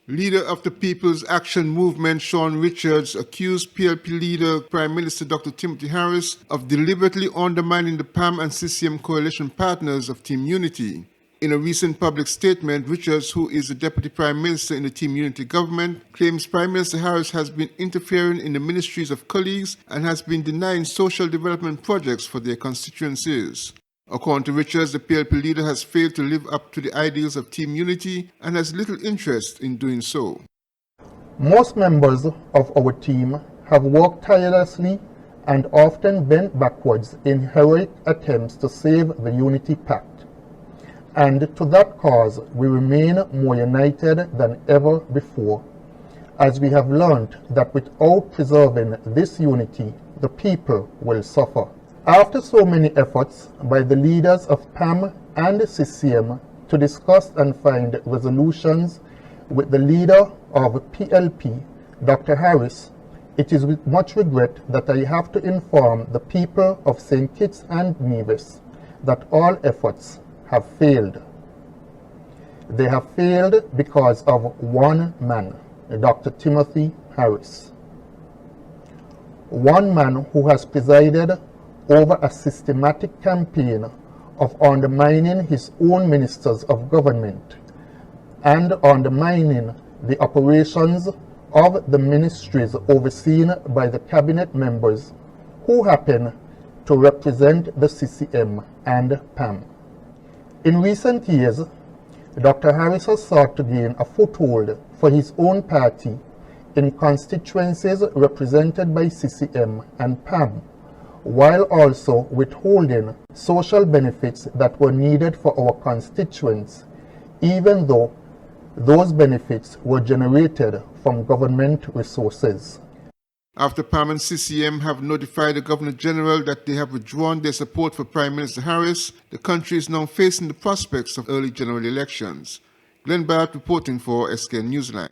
Leader of the People's Action Movement, Sean Richards, accused PLP leader Prime Minister Dr. Timothy Harris of deliberately undermining the PAM and CCM coalition partners of Team Unity. In a recent public statement, Richards, who is the Deputy Prime Minister in the Team Unity government, claims Prime Minister Harris has been interfering in the ministries of colleagues and has been denying social development projects for their constituencies. According to Richards, the PLP leader has failed to live up to the ideals of Team Unity and has little interest in doing so. Most members of our team have worked tirelessly and often bent backwards in heroic attempts to save the Unity Pact. And to that cause, we remain more united than ever before, as we have learned that without preserving this unity, the people will suffer. After so many efforts by the leaders of PAM and CCM to discuss and find resolutions with the leader of PLP, Dr. Harris, it is with much regret that I have to inform the people of St. Kitts and Nevis that all efforts have failed. They have failed because of one man, Dr. Timothy Harris. One man who has presided over a systematic campaign of undermining his own ministers of government and undermining the operations of the ministries overseen by the cabinet members who happen to represent the CCM and PAM. In recent years, Dr. Harris has sought to gain a foothold for his own party in constituencies represented by CCM and PAM, while also withholding social benefits that were needed for our constituents, even though those benefits were generated from government resources. After PAM and CCM have notified the Governor General that they have withdrawn their support for Prime Minister Harris, the country is now facing the prospects of early general elections. Glenn Barrett reporting for SKN Newsline.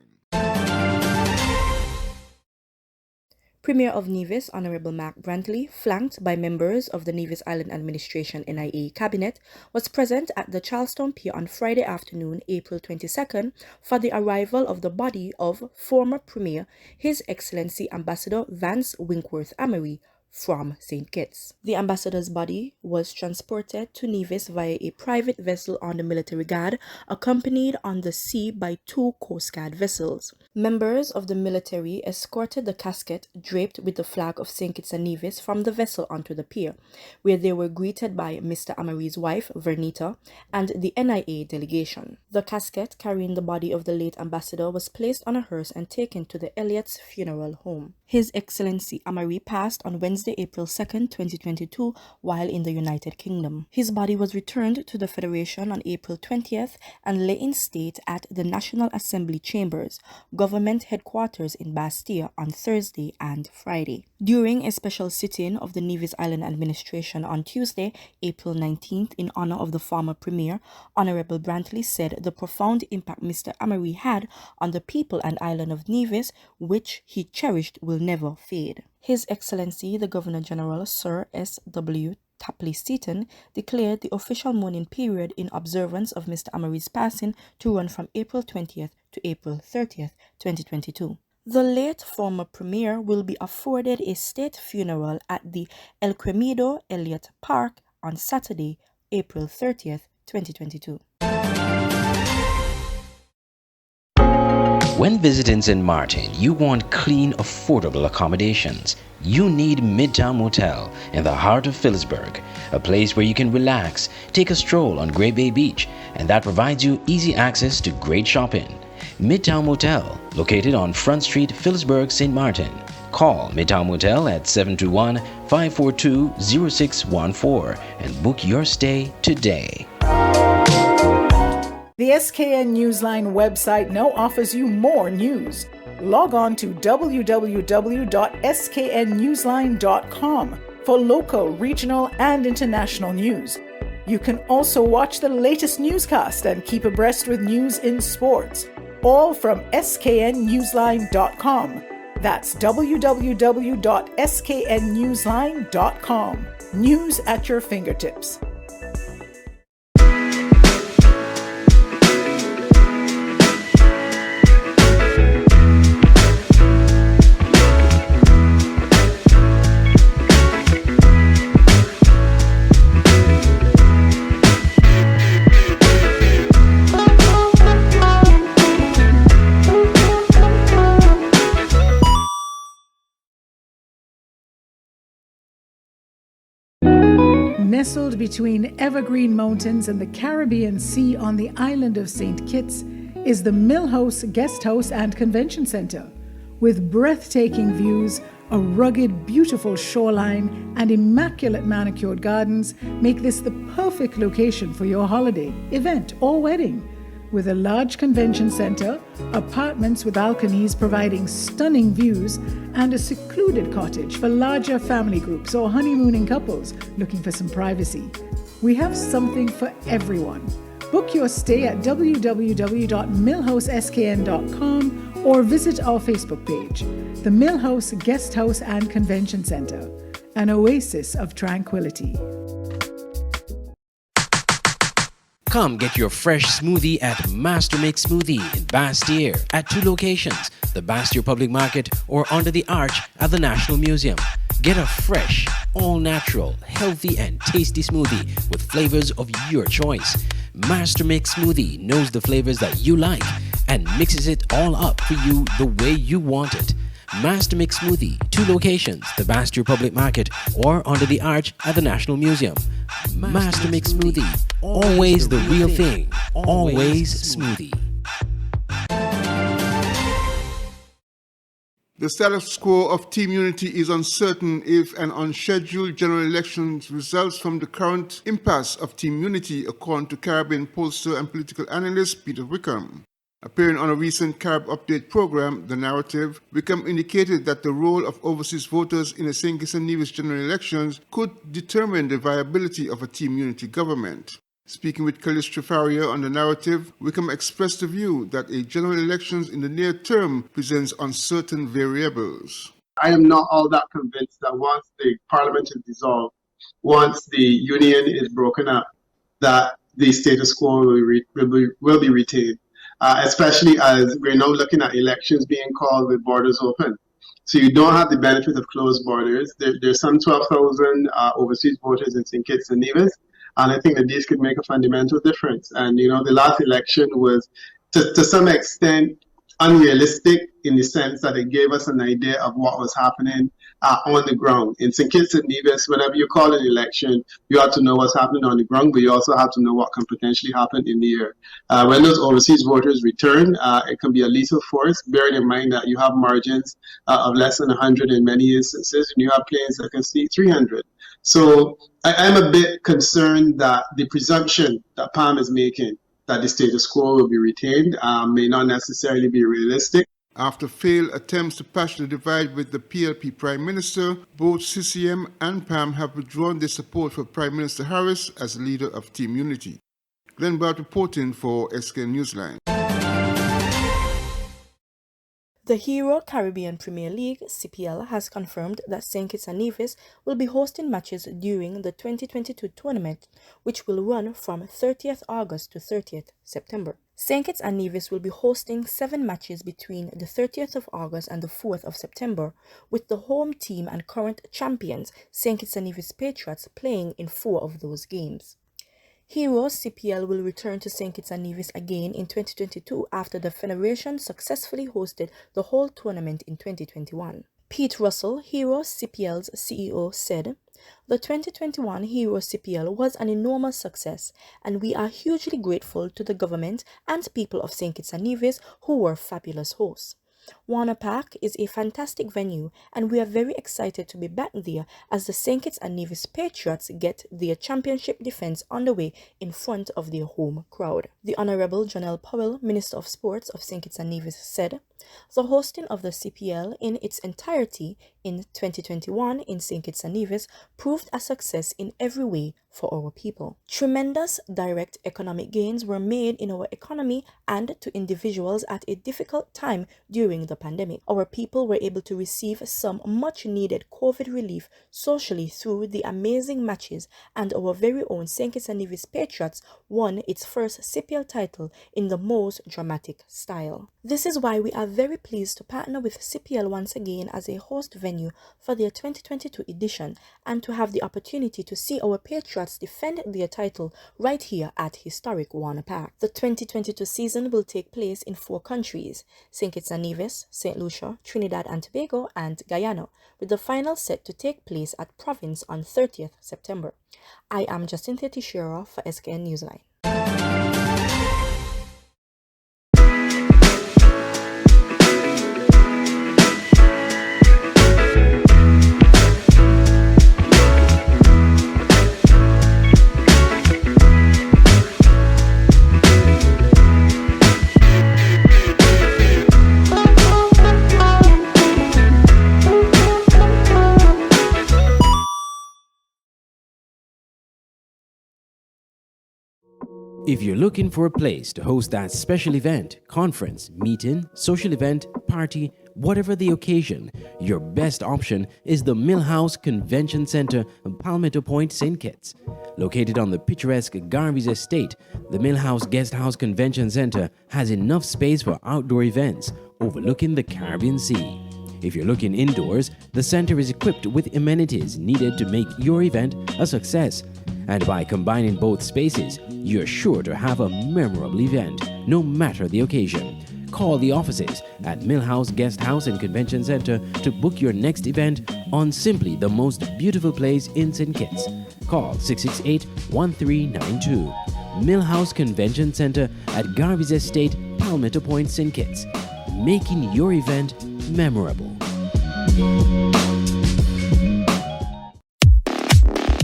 Premier of Nevis, Honorable Mark Brantley, flanked by members of the Nevis Island Administration NIA Cabinet, was present at the Charlestown Pier on Friday afternoon, April 22nd, for the arrival of the body of former Premier, His Excellency Ambassador Vance Winkworth Amory, from St. Kitts. The ambassador's body was transported to Nevis via a private vessel on the military guard, accompanied on the sea by 2 Coast Guard vessels. Members of the military escorted the casket draped with the flag of St. Kitts and Nevis from the vessel onto the pier, where they were greeted by Mr. Amory's wife, Vernita, and the NIA delegation. The casket carrying the body of the late ambassador was placed on a hearse and taken to the Elliott's funeral home. His Excellency Amory passed on Wednesday, April 2nd, 2022, while in the United Kingdom. His body was returned to the Federation on April 20th and lay in state at the National Assembly Chambers, government headquarters in Bastille, on Thursday and Friday. During a special sitting of the Nevis Island Administration on Tuesday, April 19th, in honor of the former Premier, Honorable Brantley said the profound impact Mr. Amory had on the people and island of Nevis, which he cherished, will never fade. His Excellency the Governor-General, Sir S.W. Tapley Seaton, declared the official mourning period in observance of Mr. Amory's passing to run from April 20th to April 30th, 2022. The late former Premier will be afforded a state funeral at the El Cremido Elliott Park on Saturday, April 30th, 2022. When visiting St. Martin, you want clean, affordable accommodations. You need Midtown Motel in the heart of Phillipsburg, a place where you can relax, take a stroll on Great Bay Beach, and that provides you easy access to great shopping. Midtown Motel, located on Front Street, Phillipsburg, St. Martin. Call Midtown Motel at 721-542-0614 and book your stay today. The SKN Newsline website now offers you more news. Log on to www.sknnewsline.com for local, regional, and international news. You can also watch the latest newscast and keep abreast with news in sports, all from sknnewsline.com. That's www.sknnewsline.com. News at your fingertips. Nestled between evergreen mountains and the Caribbean Sea on the island of St. Kitts is the Millhouse Guest House and Convention Center. With breathtaking views, a rugged, beautiful shoreline, and immaculate manicured gardens make this the perfect location for your holiday, event, or wedding. With a large convention center, apartments with balconies providing stunning views, and a secluded cottage for larger family groups or honeymooning couples looking for some privacy. We have something for everyone. Book your stay at www.millhouseskn.com or visit our Facebook page, the Millhouse Guest House and Convention Center, an oasis of tranquility. Come get your fresh smoothie at Master Mix Smoothie in Bastyr at 2 locations, the Bastyr Public Market or under the arch at the National Museum. Get a fresh, all-natural, healthy and tasty smoothie with flavors of your choice. Master Mix Smoothie knows the flavors that you like and mixes it all up for you the way you want it. Master Mix Smoothie, 2 locations, the Bastyr Public Market or under the arch at the National Museum. Master Mix Smoothie, always the real thing, always smoothie. The status quo of Team Unity is uncertain if an unscheduled general election results from the current impasse of Team Unity, according to Caribbean pollster and political analyst Peter Wickham. Appearing on a recent Carib Update program, The Narrative, Wickham indicated that the role of overseas voters in the St. Kitts and Nevis general elections could determine the viability of a Team Unity government. Speaking with Callisto Faria on The Narrative, Wickham expressed the view that a general elections in the near term presents uncertain variables. I am not all that convinced that once the parliament is dissolved, once the union is broken up, that the status quo will be retained. Especially as we're now looking at elections being called with borders open. So you don't have the benefit of closed borders. There's some 12,000 overseas voters in St. Kitts and Nevis, and I think that these could make a fundamental difference. And, you know, the last election was, to some extent, unrealistic in the sense that it gave us an idea of what was happening on the ground. In St. Kitts and Nevis, whenever you call an election, you have to know what's happening on the ground, but you also have to know what can potentially happen in the air. When those overseas voters return, it can be a lethal force, bearing in mind that you have margins of less than 100 in many instances, and you have planes that can see 300. So I'm a bit concerned that the presumption that Palm is making that the status quo will be retained may not necessarily be realistic. After failed attempts to patch the divide with the PLP Prime Minister, both CCM and PAM have withdrawn their support for Prime Minister Harris as leader of Team Unity. Glenn Bart reporting for SKN Newsline. The Hero Caribbean Premier League (CPL) has confirmed that St. Kitts and Nevis will be hosting matches during the 2022 tournament, which will run from 30th August to 30th September. St. Kitts and Nevis will be hosting 7 matches between the 30th of August and the 4th of September, with the home team and current champions St. Kitts and Nevis Patriots playing in 4 of those games. Heroes CPL will return to St. Kitts and Nevis again in 2022 after the Federation successfully hosted the whole tournament in 2021. Pete Russell, Heroes CPL's CEO, said, "The 2021 Heroes CPL was an enormous success, and we are hugely grateful to the government and people of St. Kitts and Nevis who were fabulous hosts. Warner Park is a fantastic venue, and we are very excited to be back there as the St. Kitts and Nevis Patriots get their championship defense underway in front of their home crowd." The Honorable Janelle Powell, Minister of Sports of St. Kitts and Nevis, said, "The hosting of the CPL in its entirety in 2021 in St. Kitts and Nevis proved a success in every way for our people. Tremendous direct economic gains were made in our economy and to individuals at a difficult time during the pandemic. Our people were able to receive some much needed COVID relief socially through the amazing matches, and our very own St. Kitts and Nevis Patriots won its first CPL title in the most dramatic style. This is why we are very pleased to partner with CPL once again as a host venue for their 2022 edition and to have the opportunity to see our Patriots defend their title right here at historic Warner Park. The 2022 season will take place in 4 countries: St. Kitts and Nevis, St. Lucia, Trinidad and Tobago, and Guyana, with the final set to take place at Province on 30th September. I am Justin Thetishira for SKN Newsline. If you're looking for a place to host that special event, conference, meeting, social event, party, whatever the occasion, your best option is the Millhouse Convention Center in Palmetto Point, St. Kitts. Located on the picturesque Garvey's Estate, the Millhouse Guesthouse Convention Center has enough space for outdoor events overlooking the Caribbean Sea. If you're looking indoors, the center is equipped with amenities needed to make your event a success. And by combining both spaces, you're sure to have a memorable event, no matter the occasion. Call the offices at Millhouse Guesthouse and Convention Center to book your next event on simply the most beautiful place in St. Kitts. Call 668-1392. Millhouse Convention Center at Garvey's Estate, Palmetto Point, St. Kitts. Making your event memorable.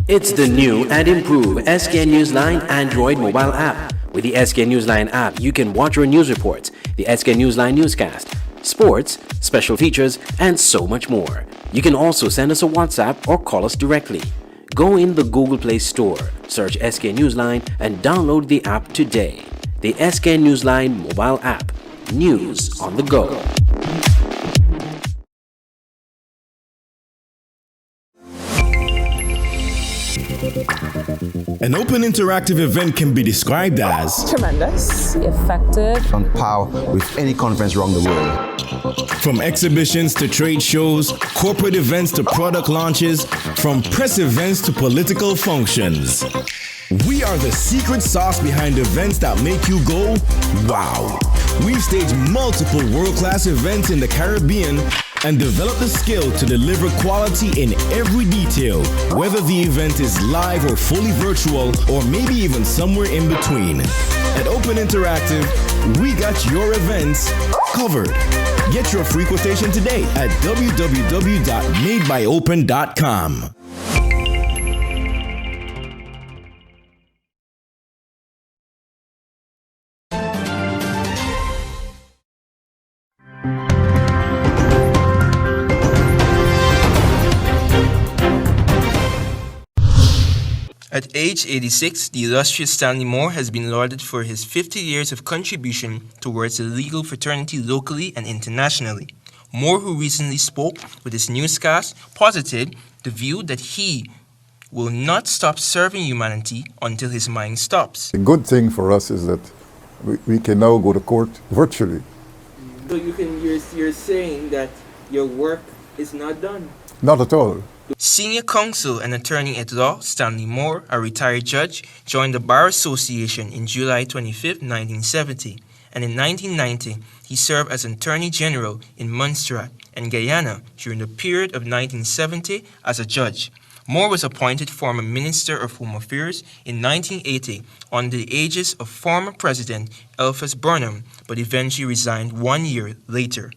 It's the new and improved SKN Newsline Android mobile app. With the SKN Newsline app, you can watch your news reports, the SKN Newsline newscast, sports, special features, and so much more. You can also send us a WhatsApp or call us directly. Go in the Google Play Store, search SKN Newsline, and download the app today. The SKN Newsline mobile app. News on the go. An open interactive event can be described as tremendous, effective, on par with any conference around the world. From exhibitions to trade shows, corporate events to product launches, from press events to political functions. We are the secret sauce behind events that make you go, wow. We've staged multiple world-class events in the Caribbean and developed the skill to deliver quality in every detail, whether the event is live or fully virtual, or maybe even somewhere in between. At Open Interactive, we got your events covered. Get your free quotation today at www.madebyopen.com. At age 86, the illustrious Stanley Moore has been lauded for his 50 years of contribution towards the legal fraternity locally and internationally. Moore, who recently spoke with his newscast, posited the view that he will not stop serving humanity until his mind stops. The good thing for us is that we can now go to court virtually. So you're saying that your work is not done? Not at all. Senior counsel and attorney at law Stanley Moore, a retired judge, joined the Bar Association in July 25, 1970, and in 1990 he served as Attorney General in Montserrat and Guyana during the period of 1970 as a judge. Moore was appointed former Minister of Home Affairs in 1980 under the aegis of former President Elphas Burnham, but eventually resigned 1 year later.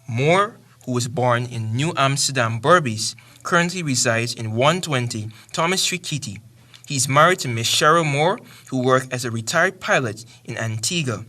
Moore, who was born in New Amsterdam, Berbice, currently resides in 120 Thomas Street, Kitty. He is married to Miss Cheryl Moore, who worked as a retired pilot in Antigua.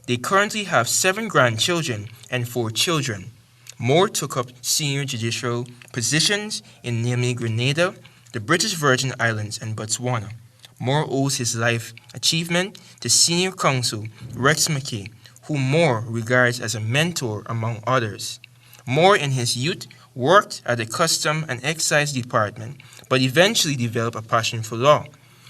They currently have 7 grandchildren and 4 children. Moore took up senior judicial positions in namely Grenada, the British Virgin Islands, and Botswana. Moore owes his life achievement to senior counsel Rex McKay, whom Moore regards as a mentor among others. Moore in his youth worked at the Custom and Excise Department, but eventually developed a passion for law.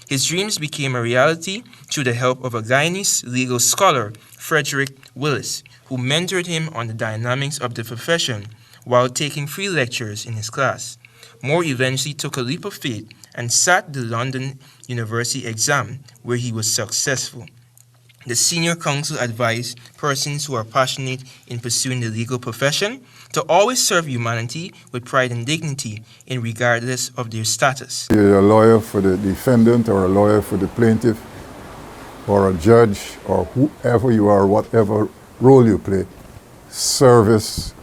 His dreams became a reality through the help of a Guyanese legal scholar, Frederick Willis, who mentored him on the dynamics of the profession while taking free lectures in his class. Moore eventually took a leap of faith and sat the London University exam, where he was successful. The senior counsel advised persons who are passionate in pursuing the legal profession to always serve humanity with pride and dignity, regardless of their status. You're a lawyer for the defendant or a lawyer for the plaintiff or a judge or whoever you are, whatever role you play, service,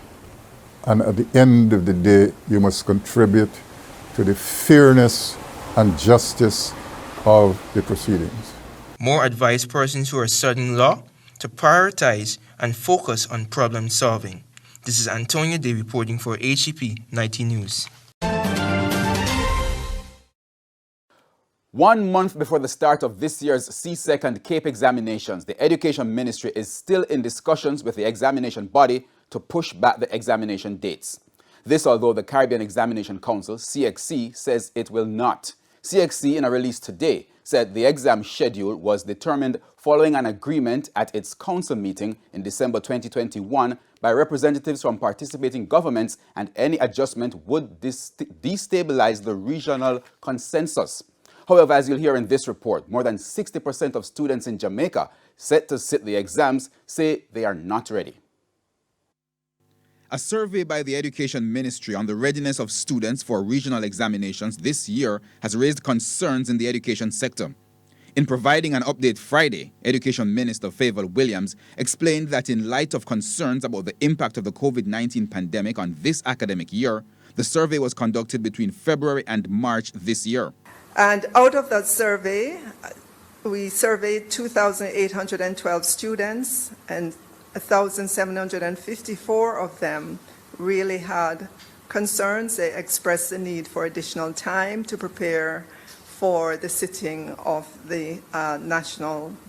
and at the end of the day, you must contribute to the fairness and justice of the proceedings. Moore advised persons who are studying law to prioritize and focus on problem solving. This is Antonio Day reporting for HEP 90 News. 1 month before the start of this year's CSEC and CAPE examinations, the Education Ministry is still in discussions with the examination body to push back the examination dates. This although the Caribbean Examination Council, CXC, says it will not. CXC, in a release today, said the exam schedule was determined following an agreement at its council meeting in December 2021 by representatives from participating governments, and any adjustment would destabilize the regional consensus. However, as you'll hear in this report, more than 60% of students in Jamaica set to sit the exams say they are not ready. A survey by the Education Ministry on the readiness of students for regional examinations this year has raised concerns in the education sector. In providing an update Friday, Education Minister Favour Williams explained that in light of concerns about the impact of the COVID-19 pandemic on this academic year, the survey was conducted between February and March this year. And out of that survey, we surveyed 2,812 students, and 1,754 of them really had concerns. They expressed the need for additional time to prepare for the sitting of the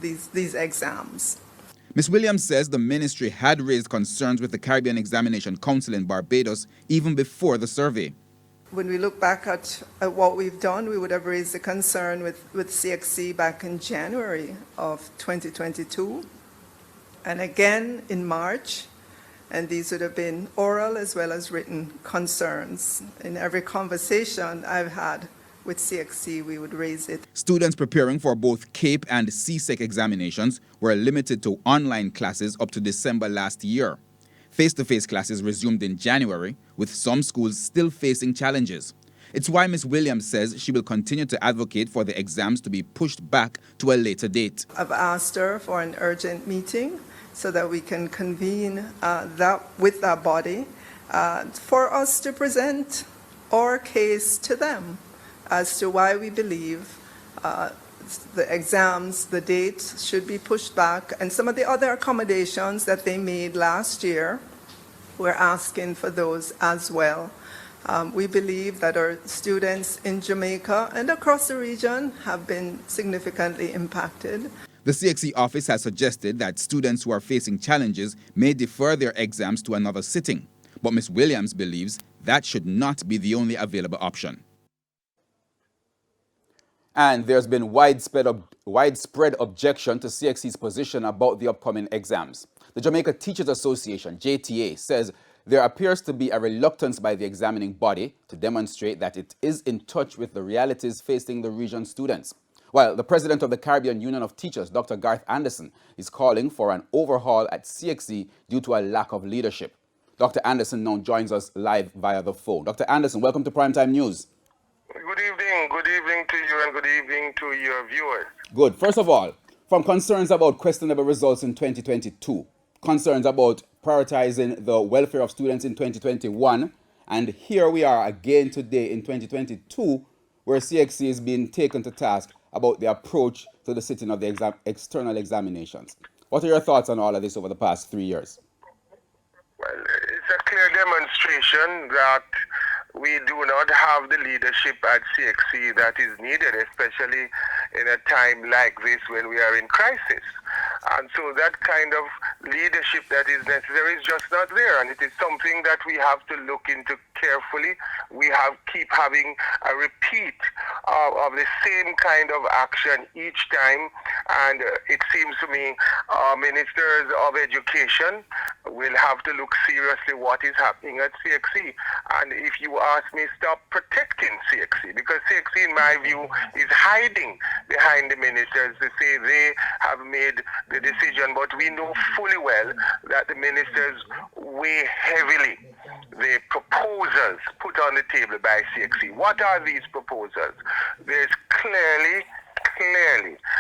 these exams. Ms. Williams says the ministry had raised concerns with the Caribbean Examination Council in Barbados even before the survey. When we look back at what we've done, we would have raised a concern with CXC back in January of 2022. And again in March, and these would have been oral as well as written concerns. In every conversation I've had with CXC, we would raise it. Students preparing for both CAPE and CSEC examinations were limited to online classes up to December last year. Face-to-face classes resumed in January, with some schools still facing challenges. It's why Ms. Williams says she will continue to advocate for the exams to be pushed back to a later date. I've asked her for an urgent meeting so that we can convene with that body for us to present our case to them as to why we believe the exams, the dates should be pushed back, and some of the other accommodations that they made last year, we're asking for those as well. We believe that our students in Jamaica and across the region have been significantly impacted. The CXC office has suggested that students who are facing challenges may defer their exams to another sitting, but Ms. Williams believes that should not be the only available option. And there's been widespread objection to CXC's position about the upcoming exams. The Jamaica Teachers Association, JTA, says there appears to be a reluctance by the examining body to demonstrate that it is in touch with the realities facing the region students. While the president of the Caribbean Union of Teachers, Dr. Garth Anderson, is calling for an overhaul at CXC due to a lack of leadership. Dr. Anderson now joins us live via the phone. Dr. Anderson, welcome to Primetime News. Good evening to you, and good evening to your viewers. Good. First of all, from concerns about questionable results in 2022, concerns about prioritizing the welfare of students in 2021, and here we are again today in 2022, where CXC is being taken to task about the approach to the sitting of the external examinations. What are your thoughts on all of this over the past 3 years? Well, it's a clear demonstration that we do not have the leadership at CXC that is needed, especially in a time like this when we are in crisis. And so that kind of leadership that is necessary is just not there, and it is something that we have to look into carefully. We keep having a repeat of the same kind of action each time, and it seems to me ministers of education we'll have to look seriously what is happening at CXC. And if you ask me, stop protecting CXC, because CXC, in my view, is hiding behind the ministers to say they have made the decision. But we know fully well that the ministers weigh heavily the proposals put on the table by CXC. What are these proposals? There's clearly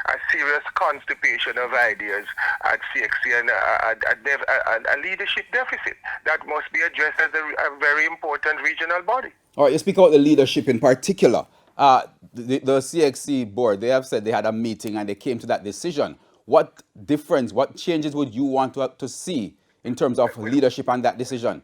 a serious constipation of ideas at CXC and a leadership deficit that must be addressed as a very important regional body. All right, you speak about the leadership in particular. The CXC board, they have said they had a meeting and they came to that decision. What difference, what changes would you want to see in terms of leadership and that decision?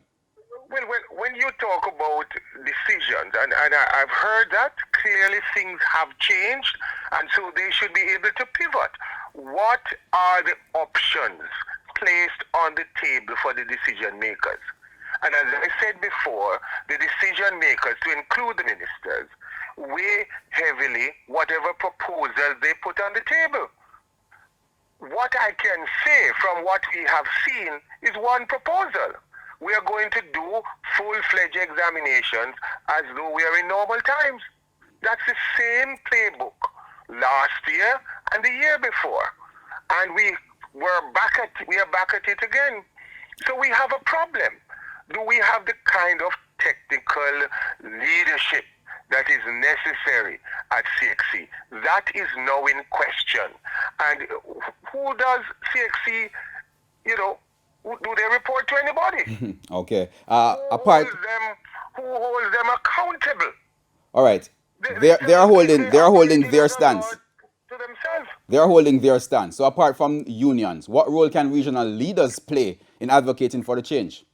Well, when you talk about decisions, and I've heard that, clearly things have changed, and so they should be able to pivot. What are the options placed on the table for the decision makers? And as I said before, the decision makers, to include the ministers, weigh heavily whatever proposals they put on the table. What I can say from what we have seen is one proposal. We are going to do full-fledged examinations as though we are in normal times. That's the same playbook last year and the year before. And we are back at it again. So we have a problem. Do we have the kind of technical leadership that is necessary at CXC? That is now in question. And who does CXC, do they report to anybody? Okay. Who holds them accountable? All right. They are holding their stance. To themselves. They are holding their stance. So apart from unions, what role can regional leaders play in advocating for the change?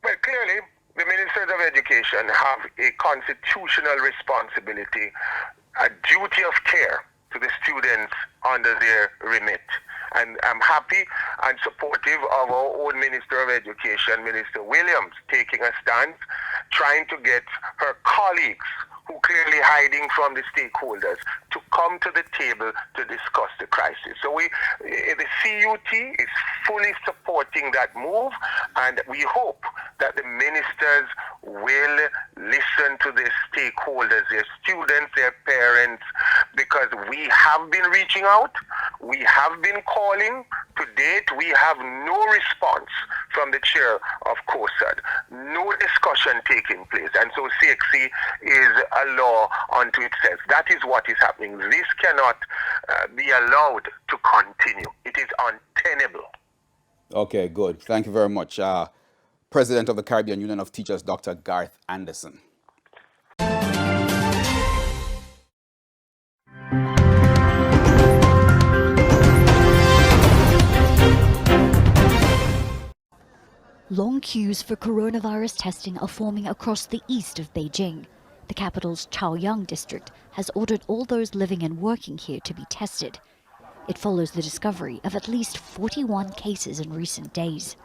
Well, clearly, the ministers of education have a constitutional responsibility, a duty of care to the students under their remit. And I'm happy and supportive of our own Minister of Education, Minister Williams, taking a stance, trying to get her colleagues, who clearly hiding from the stakeholders, to come to the table to discuss the crisis. So the CUT is fully supporting that move, and we hope that the ministers will listen to the stakeholders, their students, their parents, because we have been reaching out, we have been calling. To date, we have no response from the chair of COSAD, no discussion taking place, and so CXC is a law unto itself. That is what is happening. This cannot be allowed to continue. It is untenable. Okay, good. Thank you very much. President of the Caribbean Union of Teachers, Dr. Garth Anderson. Long queues for coronavirus testing are forming across the east of Beijing. The capital's Chaoyang district has ordered all those living and working here to be tested. It follows the discovery of at least 41 cases in recent days.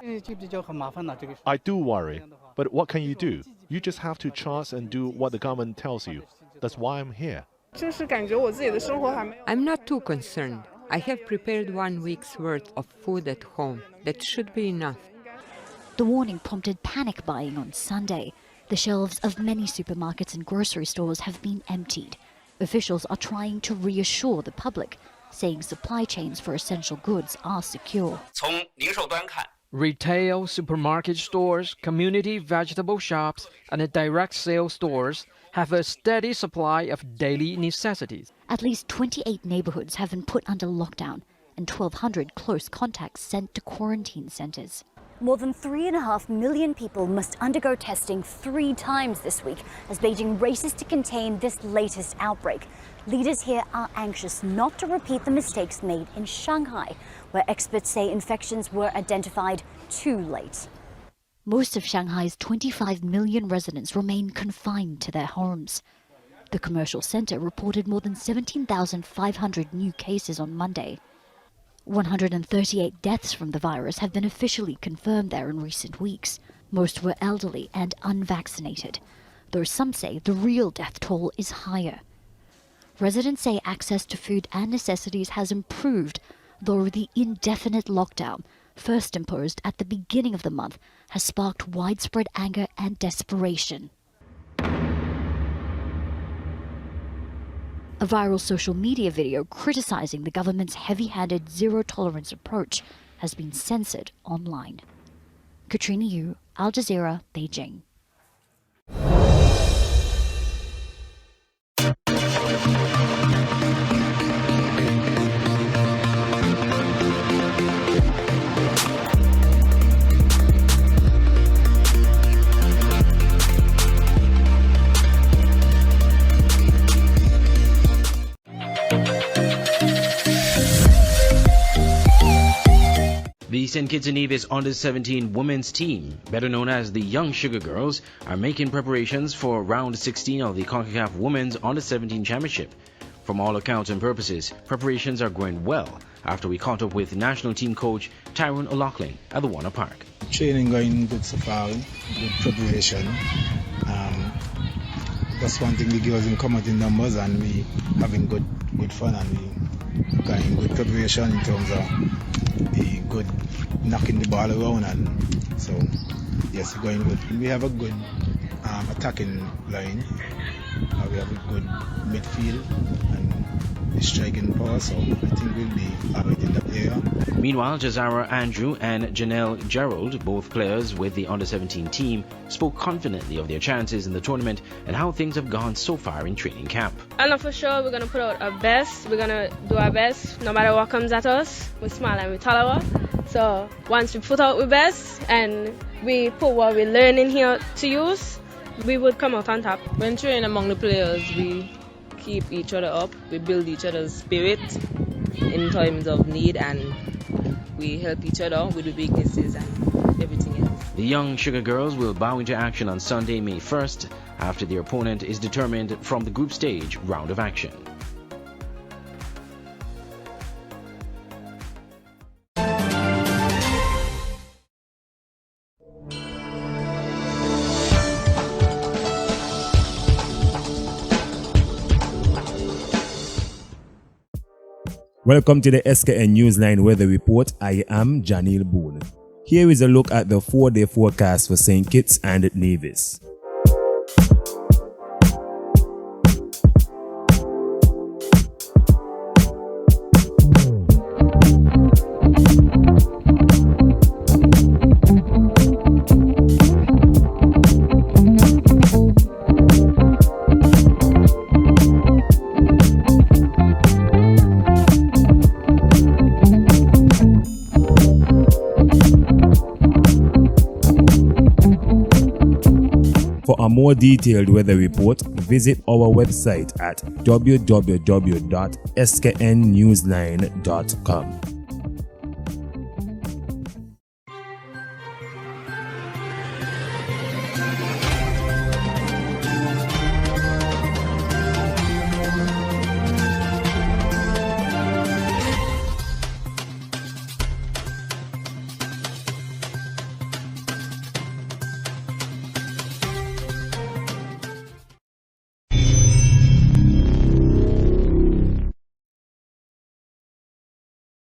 I do worry, but what can you do? You just have to trust and do what the government tells you. That's why I'm here. I'm not too concerned. I have prepared 1 week's worth of food at home. That should be enough. The warning prompted panic buying on Sunday. The shelves of many supermarkets and grocery stores have been emptied. Officials are trying to reassure the public, saying supply chains for essential goods are secure. Retail, supermarket stores, community vegetable shops, and direct sale stores have a steady supply of daily necessities. At least 28 neighborhoods have been put under lockdown and 1,200 close contacts sent to quarantine centers. More than 3.5 million people must undergo testing 3 times this week as Beijing races to contain this latest outbreak. Leaders here are anxious not to repeat the mistakes made in Shanghai, where experts say infections were identified too late. Most of Shanghai's 25 million residents remain confined to their homes. The commercial center reported more than 17,500 new cases on Monday. 138 deaths from the virus have been officially confirmed there in recent weeks. Most were elderly and unvaccinated, though some say the real death toll is higher. Residents say access to food and necessities has improved, though the indefinite lockdown first imposed at the beginning of the month, has sparked widespread anger and desperation. A viral social media video criticizing the government's heavy-handed zero-tolerance approach has been censored online. Katrina Yu, Al Jazeera, Beijing. The St. Kitts and Nevis Under-17 women's team, better known as the Young Sugar Girls, are making preparations for round 16 of the CONCACAF Women's Under-17 Championship. From all accounts and purposes, preparations are going well after we caught up with national team coach Tyrone O'Loughlin at the Warner Park. Training going good so far, good preparation. That's one thing, the girls didn't come out in numbers and we having good fun and we going good preparation in terms of the good knocking the ball around, and so yes, going good. We have a good attacking line. We have a good midfield and striking power, so I think we'll be alright in that area. Meanwhile, Jazara Andrew and Janelle Gerald, both players with the Under-17 team, spoke confidently of their chances in the tournament and how things have gone so far in training camp. I know for sure we're going to put out our best. We're going to do our best no matter what comes at us. We're small and we're taller. So once we put out our best and we put what we're learning here to use, we would come out on top. When training among the players, we keep each other up, we build each other's spirit in times of need, and we help each other with the weaknesses and everything else. The Young Sugar Girls will bow into action on Sunday, May 1st, after their opponent is determined from the group stage round of action. Welcome to the SKN Newsline Weather Report. I am Janil Boone. Here is a look at the 4-day forecast for St. Kitts and Nevis. For a more detailed weather report, visit our website at www.sknnewsline.com.